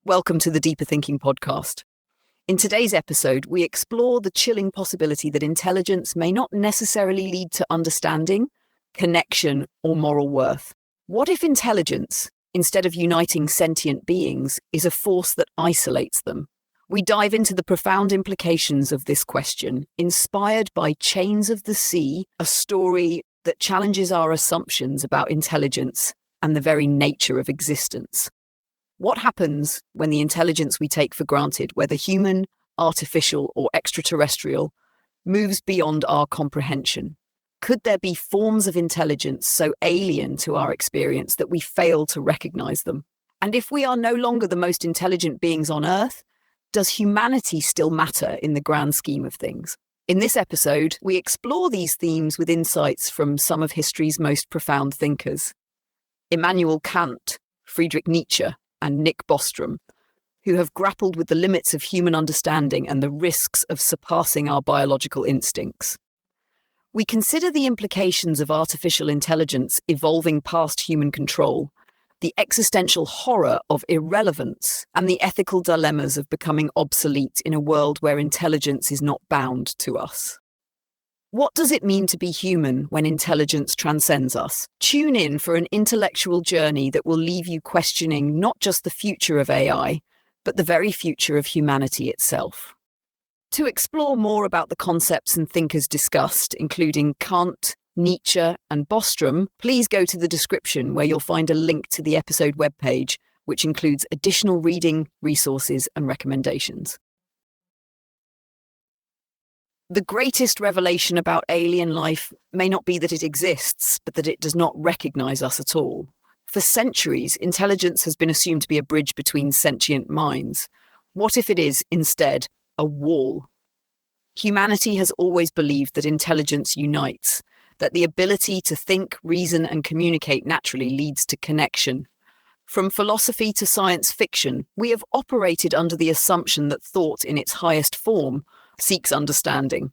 Welcome to the Deeper Thinking podcast. In today's episode, we explore the chilling possibility that intelligence may not necessarily lead to understanding, connection, or moral worth. What if intelligence, instead of uniting sentient beings, is a force that isolates them? We dive into the profound implications of this question, inspired by Chains of the Sea, a story that challenges our assumptions about intelligence and the very nature of existence. What happens when the intelligence we take for granted, whether human, artificial, or extraterrestrial, moves beyond our comprehension? Could there be forms of intelligence so alien to our experience that we fail to recognize them? And if we are no longer the most intelligent beings on Earth, does humanity still matter in the grand scheme of things? In this episode, we explore these themes with insights from some of history's most profound thinkers. Immanuel Kant, Friedrich Nietzsche, and Nick Bostrom, who have grappled with the limits of human understanding and the risks of surpassing our biological instincts. We consider the implications of artificial intelligence evolving past human control, the existential horror of irrelevance, and the ethical dilemmas of becoming obsolete in a world where intelligence is not bound to us. What does it mean to be human when intelligence transcends us? Tune in for an intellectual journey that will leave you questioning not just the future of AI, but the very future of humanity itself. To explore more about the concepts and thinkers discussed, including Kant, Nietzsche, and Bostrom, please go to the description where you'll find a link to the episode webpage, which includes additional reading, resources, and recommendations. The greatest revelation about alien life may not be that it exists, but that it does not recognize us at all. For centuries, intelligence has been assumed to be a bridge between sentient minds. What if it is, instead, a wall? Humanity has always believed that intelligence unites, that the ability to think, reason, and communicate naturally leads to connection. From philosophy to science fiction, we have operated under the assumption that thought in its highest form seeks understanding.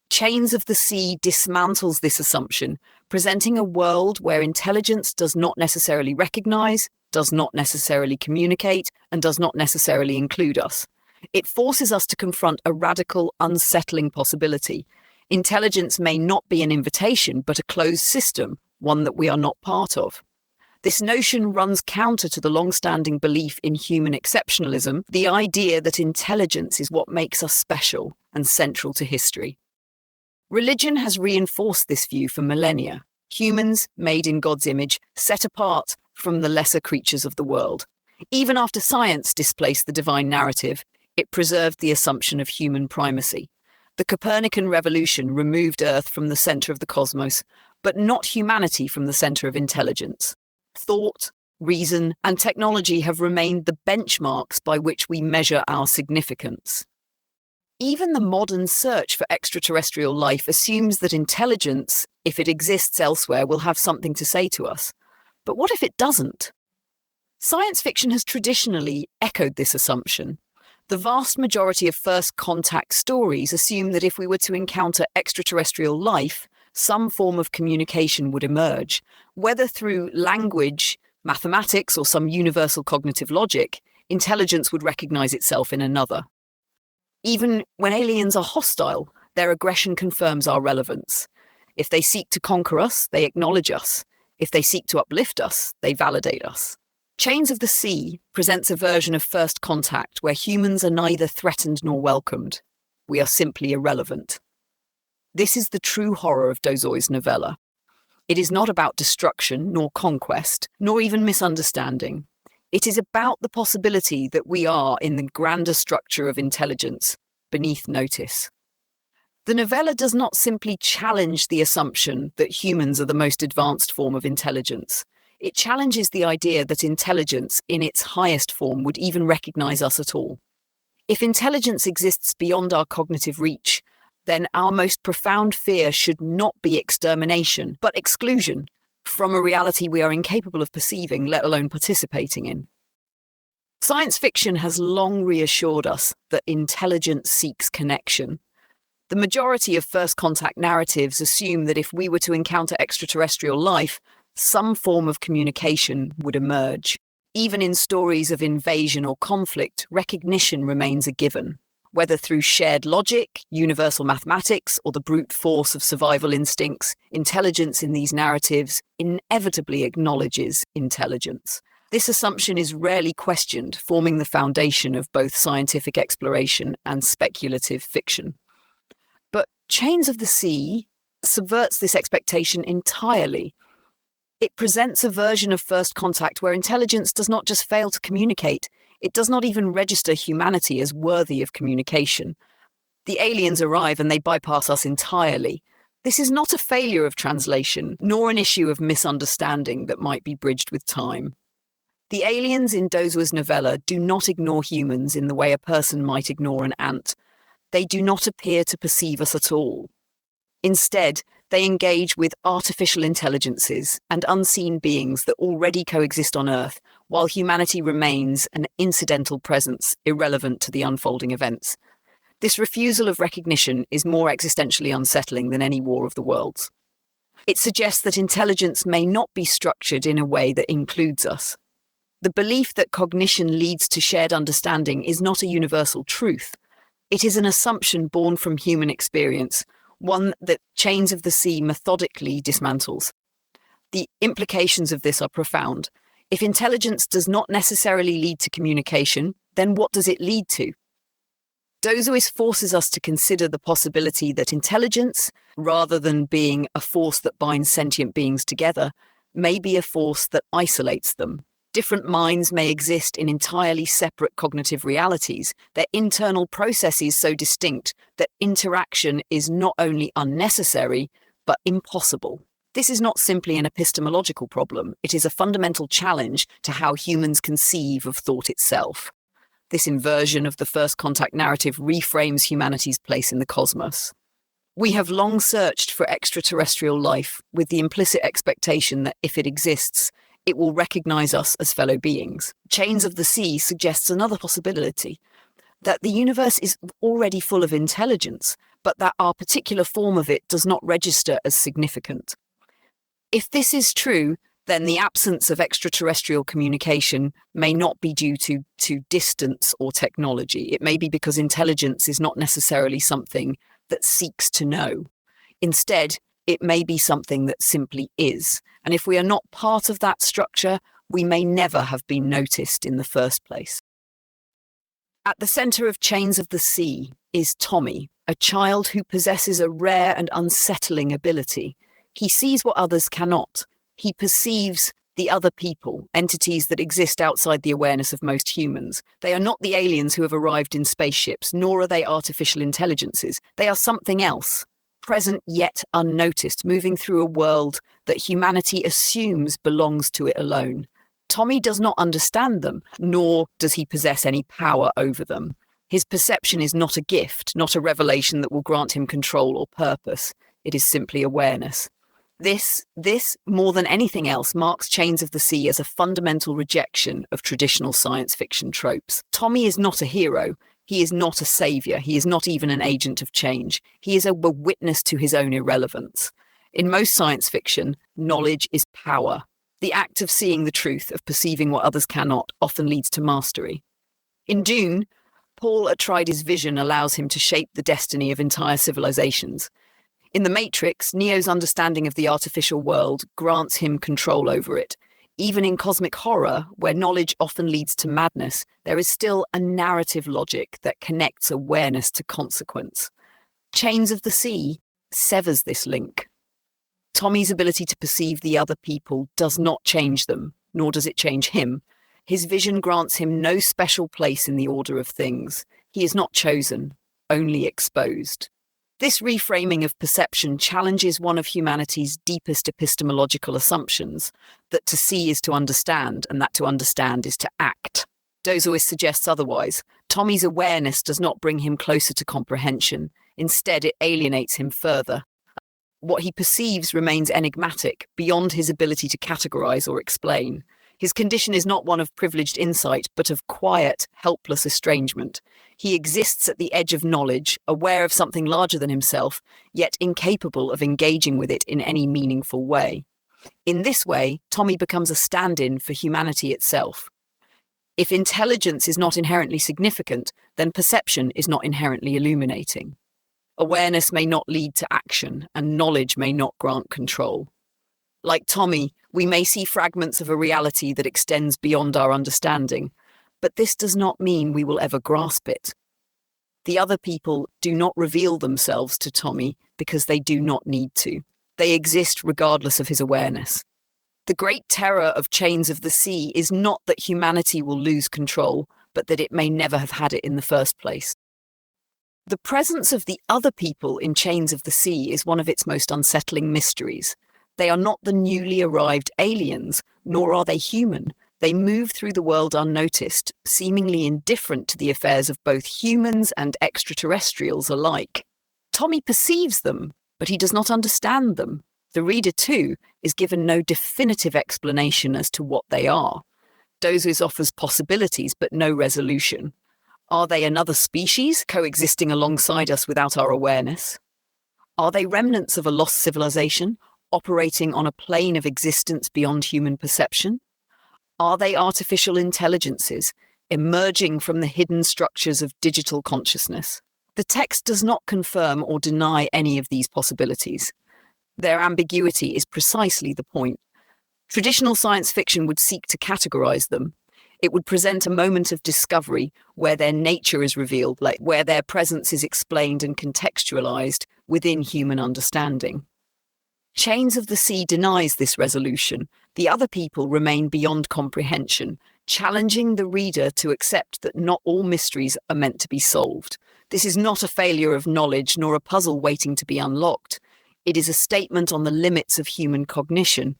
Chains of the Sea dismantles this assumption, presenting a world where intelligence does not necessarily recognize, does not necessarily communicate, and does not necessarily include us. It forces us to confront a radical, unsettling possibility. Intelligence may not be an invitation, but a closed system, one that we are not part of. This notion runs counter to the long-standing belief in human exceptionalism, the idea that intelligence is what makes us special and central to history. Religion has reinforced this view for millennia. Humans, made in God's image, set apart from the lesser creatures of the world. Even after science displaced the divine narrative, it preserved the assumption of human primacy. The Copernican revolution removed Earth from the center of the cosmos, but not humanity from the center of intelligence. Thought, reason, and technology have remained the benchmarks by which we measure our significance. Even the modern search for extraterrestrial life assumes that intelligence, if it exists elsewhere, will have something to say to us. But what if it doesn't? Science fiction has traditionally echoed this assumption. The vast majority of first contact stories assume that if we were to encounter extraterrestrial life, some form of communication would emerge, whether through language, mathematics, or some universal cognitive logic. Intelligence would recognize itself in another. Even when aliens are hostile, their aggression confirms our relevance. If they seek to conquer us, they acknowledge us. If they seek to uplift us, they validate us. Chains of the Sea presents a version of first contact where humans are neither threatened nor welcomed. We are simply irrelevant. This is the true horror of Dozoi's novella. It is not about destruction, nor conquest, nor even misunderstanding. It is about the possibility that we are in the grander structure of intelligence, beneath notice. The novella does not simply challenge the assumption that humans are the most advanced form of intelligence. It challenges the idea that intelligence, in its highest form, would even recognize us at all. If intelligence exists beyond our cognitive reach, then our most profound fear should not be extermination, but exclusion from a reality we are incapable of perceiving, let alone participating in. Science fiction has long reassured us that intelligence seeks connection. The majority of first contact narratives assume that if we were to encounter extraterrestrial life, some form of communication would emerge. Even in stories of invasion or conflict, recognition remains a given. Whether through shared logic, universal mathematics, or the brute force of survival instincts, intelligence in these narratives inevitably acknowledges intelligence. This assumption is rarely questioned, forming the foundation of both scientific exploration and speculative fiction. But Chains of the Sea subverts this expectation entirely. It presents a version of first contact where intelligence does not just fail to communicate, it does not even register humanity as worthy of communication. The aliens arrive and they bypass us entirely. This is not a failure of translation, nor an issue of misunderstanding that might be bridged with time. The aliens in Dozo's novella do not ignore humans in the way a person might ignore an ant. They do not appear to perceive us at all. Instead, they engage with artificial intelligences and unseen beings that already coexist on Earth, while humanity remains an incidental presence irrelevant to the unfolding events. This refusal of recognition is more existentially unsettling than any war of the worlds. It suggests that intelligence may not be structured in a way that includes us. The belief that cognition leads to shared understanding is not a universal truth. It is an assumption born from human experience, one that Chains of the Sea methodically dismantles. The implications of this are profound. If intelligence does not necessarily lead to communication, then what does it lead to? Dozoist forces us to consider the possibility that intelligence, rather than being a force that binds sentient beings together, may be a force that isolates them. Different minds may exist in entirely separate cognitive realities, their internal processes so distinct that interaction is not only unnecessary, but impossible. This is not simply an epistemological problem, it is a fundamental challenge to how humans conceive of thought itself. This inversion of the first contact narrative reframes humanity's place in the cosmos. We have long searched for extraterrestrial life with the implicit expectation that if it exists, it will recognize us as fellow beings. Chains of the Sea suggests another possibility, that the universe is already full of intelligence, but that our particular form of it does not register as significant. If this is true, then the absence of extraterrestrial communication may not be due to distance or technology. It may be because intelligence is not necessarily something that seeks to know. Instead, it may be something that simply is. And if we are not part of that structure, we may never have been noticed in the first place. At the center of Chains of the Sea is Tommy, a child who possesses a rare and unsettling ability. He sees what others cannot. He perceives the other people, entities that exist outside the awareness of most humans. They are not the aliens who have arrived in spaceships, nor are they artificial intelligences. They are something else, present yet unnoticed, moving through a world that humanity assumes belongs to it alone. Tommy does not understand them, nor does he possess any power over them. His perception is not a gift, not a revelation that will grant him control or purpose. It is simply awareness. This, more than anything else, marks Chains of the Sea as a fundamental rejection of traditional science fiction tropes. Tommy is not a hero. He is not a savior. He is not even an agent of change. He is a witness to his own irrelevance. In most science fiction, knowledge is power. The act of seeing the truth, of perceiving what others cannot, often leads to mastery. In Dune, Paul Atreides' vision allows him to shape the destiny of entire civilizations. In The Matrix, Neo's understanding of the artificial world grants him control over it. Even in cosmic horror, where knowledge often leads to madness, there is still a narrative logic that connects awareness to consequence. Chains of the Sea severs this link. Tommy's ability to perceive the other people does not change them, nor does it change him. His vision grants him no special place in the order of things. He is not chosen, only exposed. This reframing of perception challenges one of humanity's deepest epistemological assumptions, that to see is to understand, and that to understand is to act. Dozoist suggests otherwise. Tommy's awareness does not bring him closer to comprehension. Instead, it alienates him further. What he perceives remains enigmatic, beyond his ability to categorize or explain. His condition is not one of privileged insight, but of quiet, helpless estrangement. He exists at the edge of knowledge, aware of something larger than himself, yet incapable of engaging with it in any meaningful way. In this way, Tommy becomes a stand-in for humanity itself. If intelligence is not inherently significant, then perception is not inherently illuminating. Awareness may not lead to action, and knowledge may not grant control. Like Tommy, we may see fragments of a reality that extends beyond our understanding, but this does not mean we will ever grasp it. The other people do not reveal themselves to Tommy because they do not need to. They exist regardless of his awareness. The great terror of Chains of the Sea is not that humanity will lose control, but that it may never have had it in the first place. The presence of the other people in Chains of the Sea is one of its most unsettling mysteries. They are not the newly arrived aliens, nor are they human. They move through the world unnoticed, seemingly indifferent to the affairs of both humans and extraterrestrials alike. Tommy perceives them, but he does not understand them. The reader, too, is given no definitive explanation as to what they are. Dozos offers possibilities, but no resolution. Are they another species coexisting alongside us without our awareness? Are they remnants of a lost civilization, operating on a plane of existence beyond human perception? Are they artificial intelligences, emerging from the hidden structures of digital consciousness? The text does not confirm or deny any of these possibilities. Their ambiguity is precisely the point. Traditional science fiction would seek to categorize them. It would present a moment of discovery where their nature is revealed, like where their presence is explained and contextualized within human understanding. Chains of the Sea denies this resolution. The other people remain beyond comprehension, challenging the reader to accept that not all mysteries are meant to be solved. This is not a failure of knowledge nor a puzzle waiting to be unlocked. It is a statement on the limits of human cognition.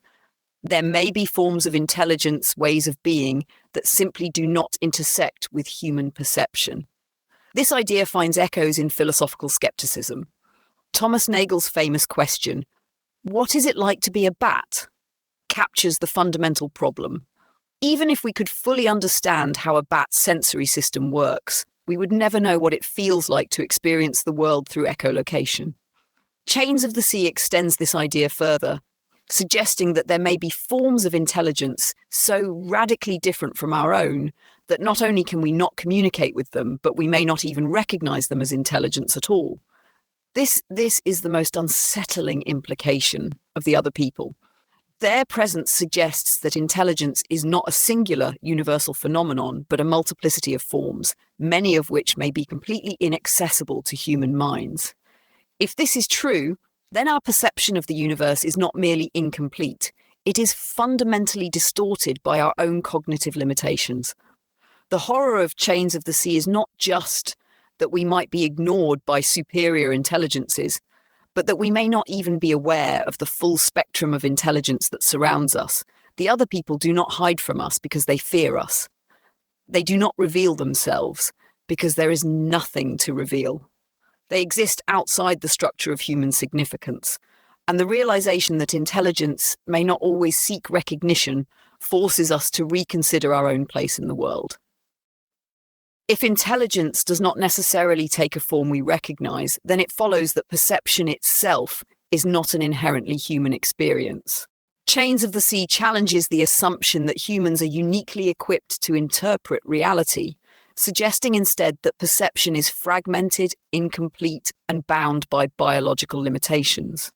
There may be forms of intelligence, ways of being, that simply do not intersect with human perception. This idea finds echoes in philosophical skepticism. Thomas Nagel's famous question, "What is it like to be a bat?" captures the fundamental problem. Even if we could fully understand how a bat's sensory system works, we would never know what it feels like to experience the world through echolocation. Chains of the Sea extends this idea further, suggesting that there may be forms of intelligence so radically different from our own that not only can we not communicate with them, but we may not even recognize them as intelligence at all. This is the most unsettling implication of the other people. Their presence suggests that intelligence is not a singular universal phenomenon, but a multiplicity of forms, many of which may be completely inaccessible to human minds. If this is true, then our perception of the universe is not merely incomplete, it is fundamentally distorted by our own cognitive limitations. The horror of Chains of the Sea is not just that we might be ignored by superior intelligences, but that we may not even be aware of the full spectrum of intelligence that surrounds us. The other people do not hide from us because they fear us. They do not reveal themselves because there is nothing to reveal. They exist outside the structure of human significance, and the realization that intelligence may not always seek recognition forces us to reconsider our own place in the world. If intelligence does not necessarily take a form we recognize, then it follows that perception itself is not an inherently human experience. Chains of the Sea challenges the assumption that humans are uniquely equipped to interpret reality, suggesting instead that perception is fragmented, incomplete, and bound by biological limitations.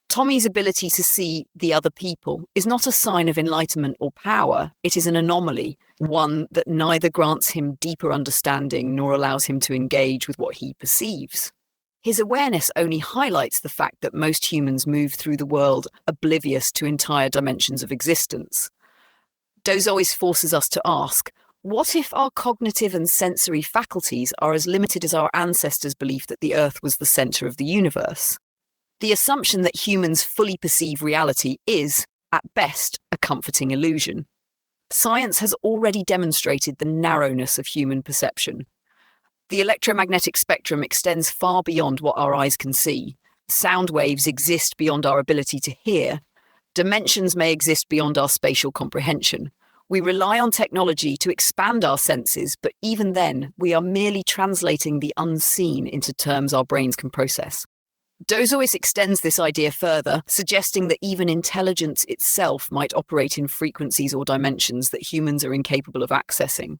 Tommy's ability to see the other people is not a sign of enlightenment or power, it is an anomaly, one that neither grants him deeper understanding nor allows him to engage with what he perceives. His awareness only highlights the fact that most humans move through the world oblivious to entire dimensions of existence. Dozois forces us to ask, what if our cognitive and sensory faculties are as limited as our ancestors' belief that the Earth was the center of the universe? The assumption that humans fully perceive reality is, at best, a comforting illusion. Science has already demonstrated the narrowness of human perception. The electromagnetic spectrum extends far beyond what our eyes can see. Sound waves exist beyond our ability to hear. Dimensions may exist beyond our spatial comprehension. We rely on technology to expand our senses, but even then, we are merely translating the unseen into terms our brains can process. Dozois extends this idea further, suggesting that even intelligence itself might operate in frequencies or dimensions that humans are incapable of accessing.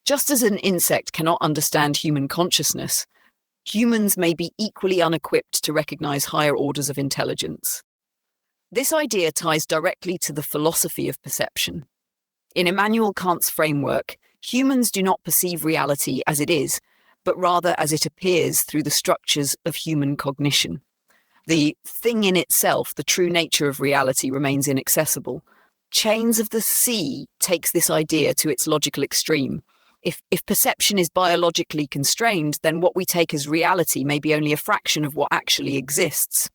Just as an insect cannot understand human consciousness, humans may be equally unequipped to recognize higher orders of intelligence. This idea ties directly to the philosophy of perception. In Immanuel Kant's framework, humans do not perceive reality as it is, but rather as it appears through the structures of human cognition. The thing in itself, the true nature of reality, remains inaccessible. Chains of the Sea takes this idea to its logical extreme. If perception is biologically constrained, then what we take as reality may be only a fraction of what actually exists.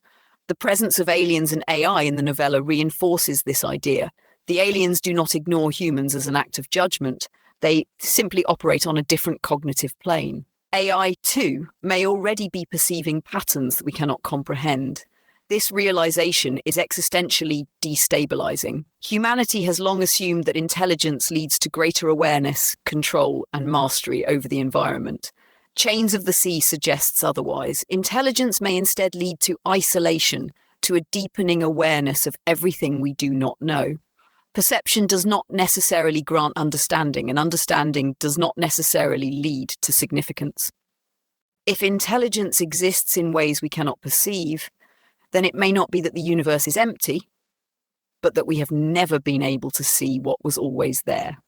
The presence of aliens and AI in the novella reinforces this idea. The aliens do not ignore humans as an act of judgment. They simply operate on a different cognitive plane. AI, too, may already be perceiving patterns that we cannot comprehend. This realization is existentially destabilizing. Humanity has long assumed that intelligence leads to greater awareness, control, and mastery over the environment. Chains of the Sea suggests otherwise. Intelligence may instead lead to isolation, to a deepening awareness of everything we do not know. Perception does not necessarily grant understanding, and understanding does not necessarily lead to significance. If intelligence exists in ways we cannot perceive, then it may not be that the universe is empty, but that we have never been able to see what was always there.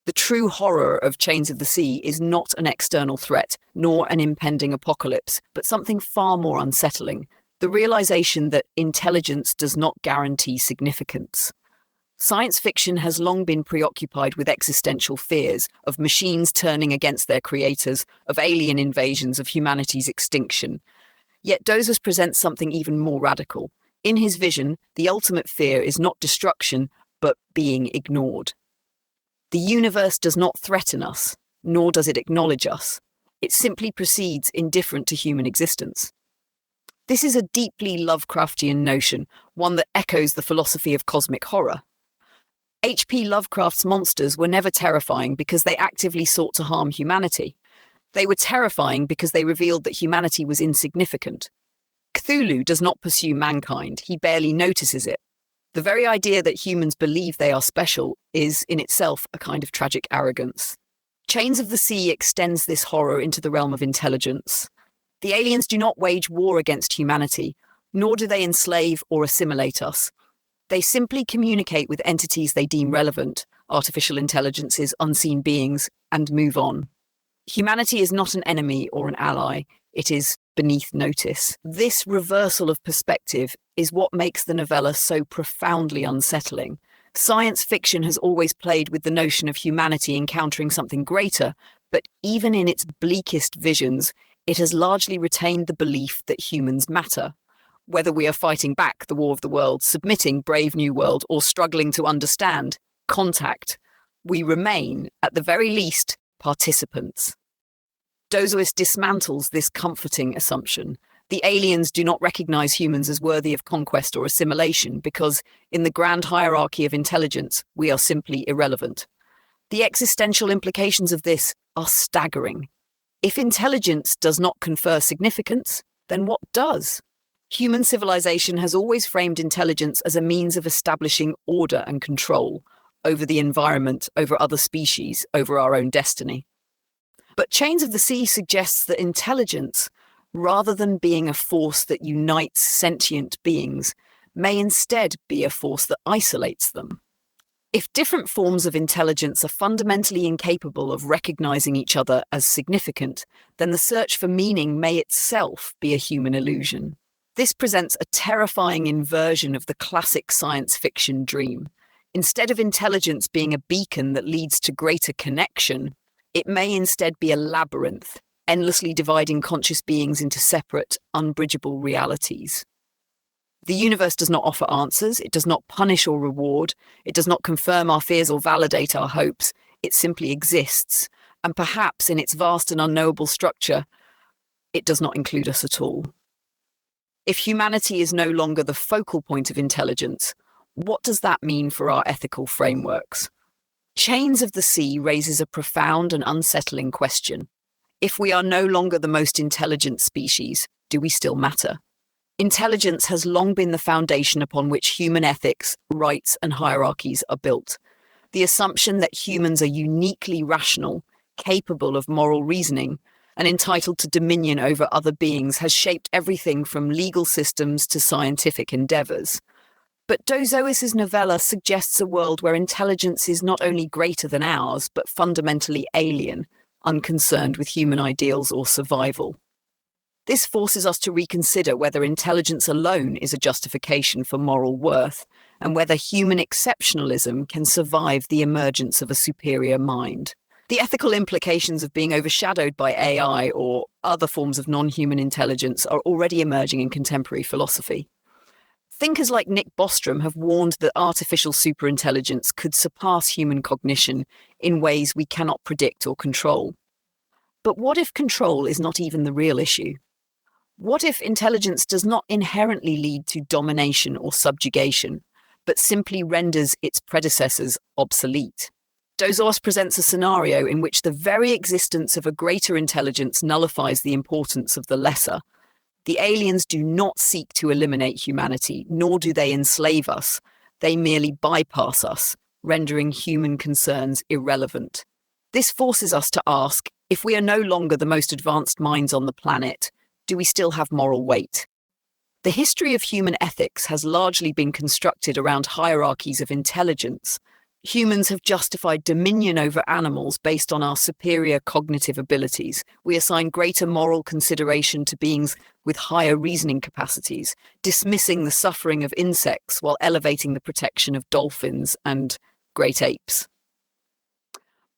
The true horror of Chains of the Sea is not an external threat, nor an impending apocalypse, but something far more unsettling: the realization that intelligence does not guarantee significance. Science fiction has long been preoccupied with existential fears of machines turning against their creators, of alien invasions, of humanity's extinction. Yet Dozers presents something even more radical. In his vision, the ultimate fear is not destruction, but being ignored. The universe does not threaten us, nor does it acknowledge us. It simply proceeds indifferent to human existence. This is a deeply Lovecraftian notion, one that echoes the philosophy of cosmic horror. H.P. Lovecraft's monsters were never terrifying because they actively sought to harm humanity. They were terrifying because they revealed that humanity was insignificant. Cthulhu does not pursue mankind, he barely notices it. The very idea that humans believe they are special is, in itself, a kind of tragic arrogance. Chains of the Sea extends this horror into the realm of intelligence. The aliens do not wage war against humanity, nor do they enslave or assimilate us. They simply communicate with entities they deem relevant, artificial intelligences, unseen beings, and move on. Humanity is not an enemy or an ally, it is beneath notice. This reversal of perspective is what makes the novella so profoundly unsettling. Science fiction has always played with the notion of humanity encountering something greater, but even in its bleakest visions, it has largely retained the belief that humans matter. Whether we are fighting back the war of the worlds, submitting Brave New World, or struggling to understand, contact, we remain, at the very least, participants. Dozois dismantles this comforting assumption. The aliens do not recognize humans as worthy of conquest or assimilation because, in the grand hierarchy of intelligence, we are simply irrelevant. The existential implications of this are staggering. If intelligence does not confer significance, then what does? Human civilization has always framed intelligence as a means of establishing order and control over the environment, over other species, over our own destiny. But Chains of the Sea suggests that intelligence, rather than being a force that unites sentient beings, may instead be a force that isolates them. If different forms of intelligence are fundamentally incapable of recognizing each other as significant, then the search for meaning may itself be a human illusion. This presents a terrifying inversion of the classic science fiction dream. Instead of intelligence being a beacon that leads to greater connection, it may instead be a labyrinth, endlessly dividing conscious beings into separate, unbridgeable realities. The universe does not offer answers, it does not punish or reward, it does not confirm our fears or validate our hopes, it simply exists, and perhaps in its vast and unknowable structure, it does not include us at all. If humanity is no longer the focal point of intelligence, what does that mean for our ethical frameworks? Chains of the Sea raises a profound and unsettling question. If we are no longer the most intelligent species, do we still matter? Intelligence has long been the foundation upon which human ethics, rights, and hierarchies are built. The assumption that humans are uniquely rational, capable of moral reasoning, and entitled to dominion over other beings has shaped everything from legal systems to scientific endeavours. But Dozois's novella suggests a world where intelligence is not only greater than ours, but fundamentally alien, unconcerned with human ideals or survival. This forces us to reconsider whether intelligence alone is a justification for moral worth, and whether human exceptionalism can survive the emergence of a superior mind. The ethical implications of being overshadowed by AI or other forms of non-human intelligence are already emerging in contemporary philosophy. Thinkers like Nick Bostrom have warned that artificial superintelligence could surpass human cognition in ways we cannot predict or control. But what if control is not even the real issue? What if intelligence does not inherently lead to domination or subjugation, but simply renders its predecessors obsolete? Dozois presents a scenario in which the very existence of a greater intelligence nullifies the importance of the lesser. The aliens do not seek to eliminate humanity, nor do they enslave us. They merely bypass us, rendering human concerns irrelevant. This forces us to ask, if we are no longer the most advanced minds on the planet, do we still have moral weight? The history of human ethics has largely been constructed around hierarchies of intelligence. Humans have justified dominion over animals based on our superior cognitive abilities. We assign greater moral consideration to beings with higher reasoning capacities, dismissing the suffering of insects while elevating the protection of dolphins and great apes.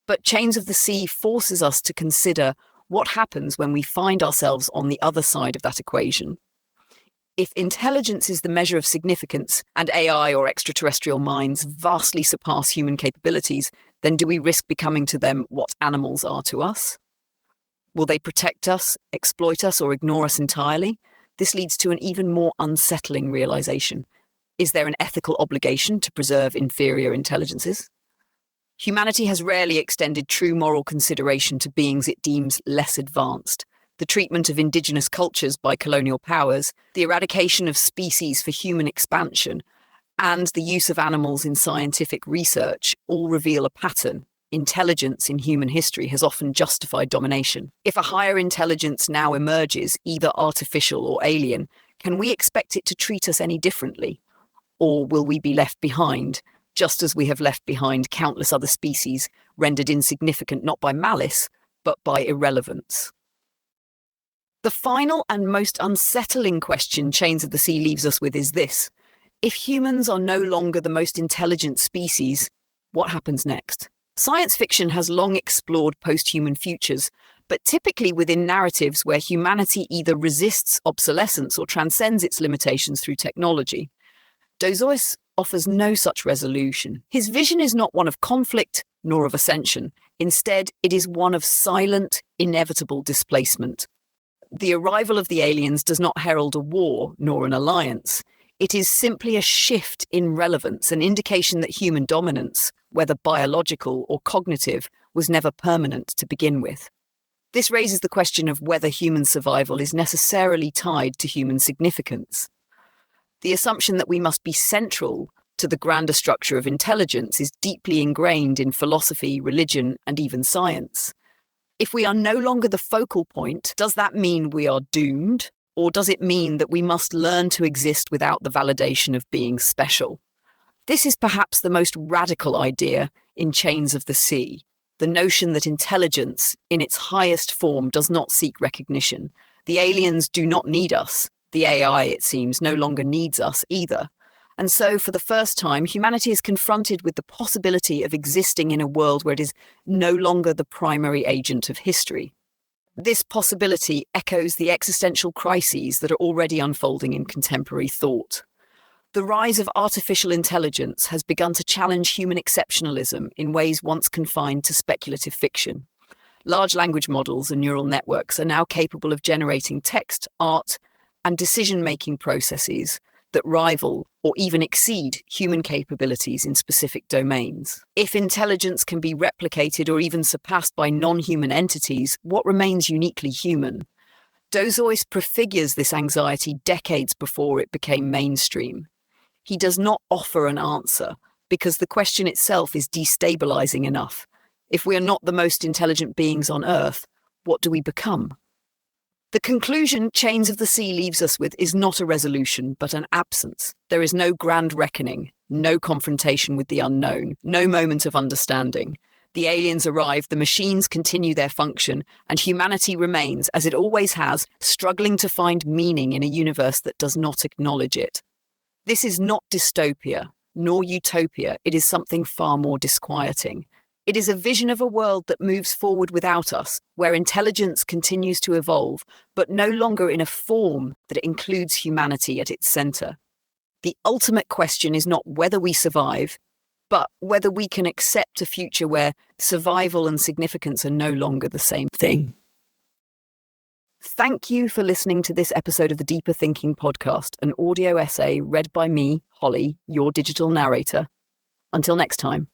But Chains of the Sea forces us to consider what happens when we find ourselves on the other side of that equation. If intelligence is the measure of significance and AI or extraterrestrial minds vastly surpass human capabilities, then do we risk becoming to them what animals are to us? Will they protect us, exploit us, or ignore us entirely? This leads to an even more unsettling realization. Is there an ethical obligation to preserve inferior intelligences? Humanity has rarely extended true moral consideration to beings it deems less advanced. The treatment of indigenous cultures by colonial powers, the eradication of species for human expansion, and the use of animals in scientific research all reveal a pattern. Intelligence in human history has often justified domination. If a higher intelligence now emerges, either artificial or alien, can we expect it to treat us any differently? Or will we be left behind, just as we have left behind countless other species, rendered insignificant not by malice, but by irrelevance? The final and most unsettling question Chains of the Sea leaves us with is this. If humans are no longer the most intelligent species, what happens next? Science fiction has long explored post-human futures, but typically within narratives where humanity either resists obsolescence or transcends its limitations through technology. Dozois offers no such resolution. His vision is not one of conflict nor of ascension. Instead, it is one of silent, inevitable displacement. The arrival of the aliens does not herald a war nor an alliance. It is simply a shift in relevance, an indication that human dominance, whether biological or cognitive, was never permanent to begin with. This raises the question of whether human survival is necessarily tied to human significance. The assumption that we must be central to the grander structure of intelligence is deeply ingrained in philosophy, religion, and even science. If we are no longer the focal point, does that mean we are doomed? Or does it mean that we must learn to exist without the validation of being special? This is perhaps the most radical idea in Chains of the Sea, the notion that intelligence, in its highest form, does not seek recognition. The aliens do not need us. The AI, it seems, no longer needs us either. And so, for the first time, humanity is confronted with the possibility of existing in a world where it is no longer the primary agent of history. This possibility echoes the existential crises that are already unfolding in contemporary thought. The rise of artificial intelligence has begun to challenge human exceptionalism in ways once confined to speculative fiction. Large language models and neural networks are now capable of generating text, art, and decision-making processes that rival or even exceed human capabilities in specific domains. If intelligence can be replicated or even surpassed by non-human entities, what remains uniquely human? Dozois prefigures this anxiety decades before it became mainstream. He does not offer an answer, because the question itself is destabilizing enough. If we are not the most intelligent beings on Earth, what do we become? The conclusion Chains of the Sea leaves us with is not a resolution, but an absence. There is no grand reckoning, no confrontation with the unknown, no moment of understanding. The aliens arrive, the machines continue their function, and humanity remains, as it always has, struggling to find meaning in a universe that does not acknowledge it. This is not dystopia, nor utopia. It is something far more disquieting. It is a vision of a world that moves forward without us, where intelligence continues to evolve, but no longer in a form that includes humanity at its center. The ultimate question is not whether we survive, but whether we can accept a future where survival and significance are no longer the same thing. Thank you for listening to this episode of the Deeper Thinking podcast, an audio essay read by me, Holly, your digital narrator. Until next time.